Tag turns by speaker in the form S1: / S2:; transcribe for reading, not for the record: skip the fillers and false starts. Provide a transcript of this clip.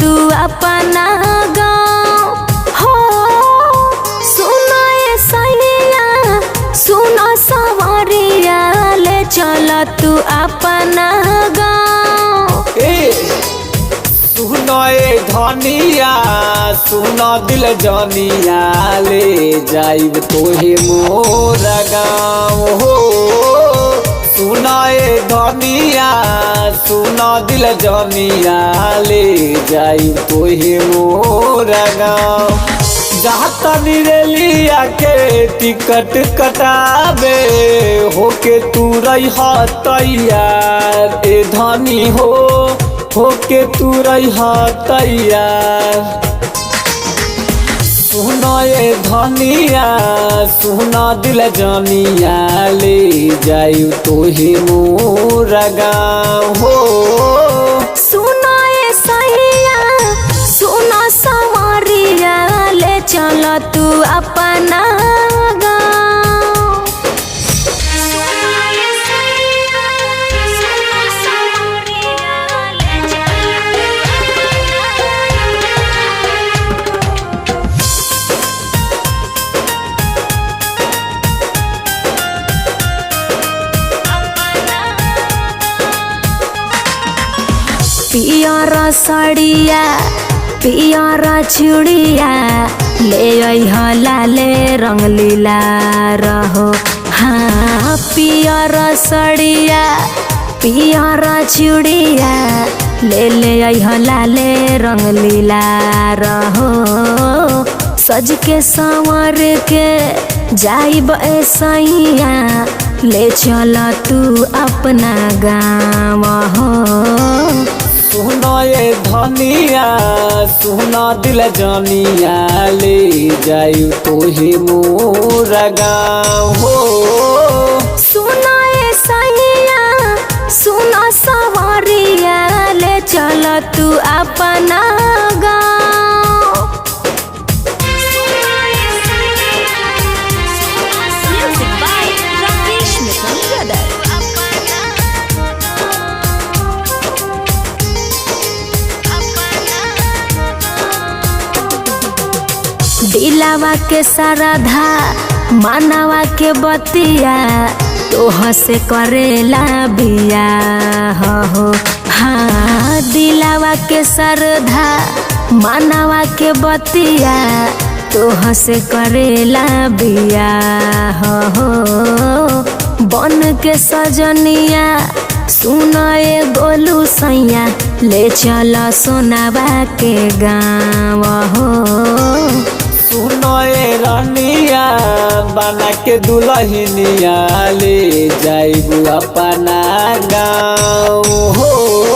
S1: तू अपना गाँव हो। सुनो ये सैया सुनो सवरिया ले चल तू अपना गाँव।
S2: सुनो ए धनिया सुनो दिल जनिया ले जाइब तोहे मोर गाँव हो। सुनो ए धनिया सुनो दिल जनिया ले जाइब तोहे मोर गाँव। जहाँ तनी रेलिया के टिकट कटाबे होके तू रही तैयार ए धनी होके तू रही तैयार। सुनो ये धनिया सुनो दिल जनिया ले जायु तोहे मोर गाँव हो।
S1: सुनो ये सैया सुनो सवरिया ले चल तू अपना पियर साड़िया पियर चूड़िया ले लाले रंग लीला रहो। हाँ पियर साड़िया पियर चूड़िया ले लाले रंग लीला रहो। सज के संवर के जाइब सैया ले चल तू अपना गाँव हो।
S2: सुनो ये धनिया सुनो दिल जनिया ले जायु तोहे मोर गाँव हो।
S1: सुनो ये सैया सुनो सवरिया ले चल तू अपना गाँव। दिलावा के सरधा मानवा के बतिया तोह से करेला बिया हो। हाँ दिलावा के सरधा मानवा के बतिया तोह से करेला बिया हो। बन के सजनिया सुनो ए गोलू सैया ले चल सोनाबा के गाँव हो।
S2: सुनो ए रनिया बना के दुल्हनिया ले जाइब अपना गाँव हो।